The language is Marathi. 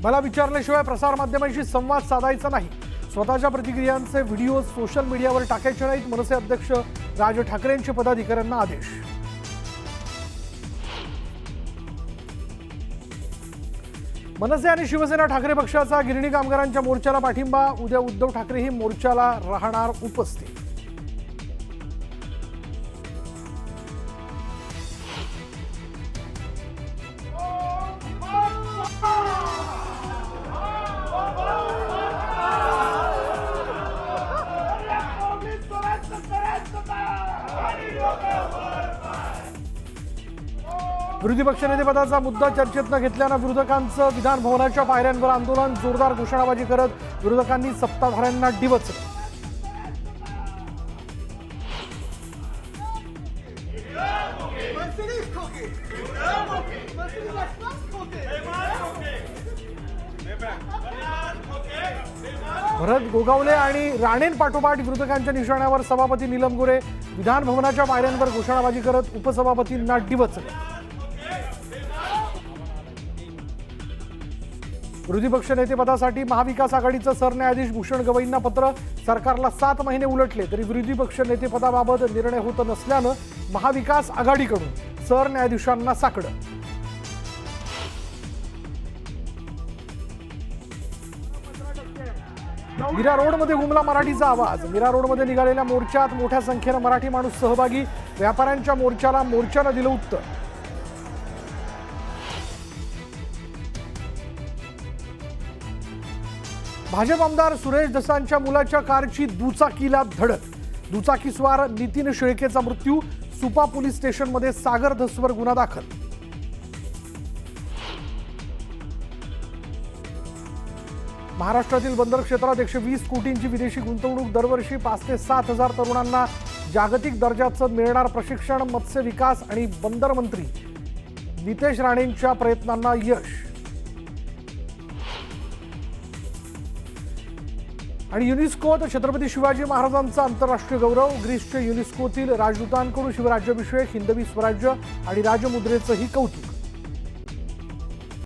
मला विचारल्याशिवाय प्रसारमाध्यमांशी संवाद साधायचा नाही। स्वतःच्या प्रतिक्रियांचे व्हिडिओ सोशल मीडियावर टाकायचे नाहीत। मनसे अध्यक्ष राज ठाकरेंचे पदाधिकाऱ्यांना आदेश। मनसे आणि शिवसेना ठाकरे पक्षाचा गिरणी कामगारांच्या मोर्चाला पाठिंबा। उद्या उद्धव ठाकरेही मोर्चाला राहणार उपस्थित। विरोधी पक्षनेतेपदाचा मुद्दा चर्चेत न घेतल्यानं विरोधकांचं विधान भवनाच्या पायऱ्यांवर आंदोलन। जोरदार घोषणाबाजी करत विरोधकांनी सत्ताधाऱ्यांना डिवचलं। भरत गोगावले आणि राणेंपाठोपाठ विरोधकांच्या निशाण्यावर सभापती नीलम गोरे विधान भवनाच्या पायऱ्यांवर घोषणाबाजी करत उपसभापतींना डिवचलं। विरोधी पक्षनेतेपदासाठी महाविकास आघाडीचं सरन्यायाधीश भूषण गवईंना पत्र। सरकारला 7 महिने उलटले तरी विरोधी पक्षनेतेपदाबाबत निर्णय होत नसल्यानं महाविकास आघाडीकडून सरन्यायाधीशांना साकडं। मीरा रोडमध्ये घुमला मराठीचा आवाज। मीरा रोडमध्ये निघालेल्या मोर्चात मोठ्या संख्येनं मराठी माणूस सहभागी। व्यापाऱ्यांच्या मोर्चाला मोर्चानं दिलं उत्तर। भाजप आमदार सुरेश दसांच्या मुलाच्या कारची दुचाकीला धडक। दुचाकीस्वार नितीन शेळकेचा मृत्यू। सुपा पोलीस स्टेशनमध्ये सागर धसवर गुन्हा दाखल। महाराष्ट्रातील बंदर क्षेत्रात 120 कोटींची विदेशी गुंतवणूक। दरवर्षी 5 ते 7 हजार तरुणांना जागतिक दर्जाचं मिळणार प्रशिक्षण। मत्स्य विकास आणि बंदर मंत्री नितेश राणेंच्या प्रयत्नांना यश। आणि युनेस्कोत छत्रपती शिवाजी महाराजांचा आंतरराष्ट्रीय गौरव। ग्रीसच्या युनेस्कोतील राजदूतांकडून शिवराज्याभिषेक, हिंदवी स्वराज्य आणि राजमुद्रेचंही कौतुक।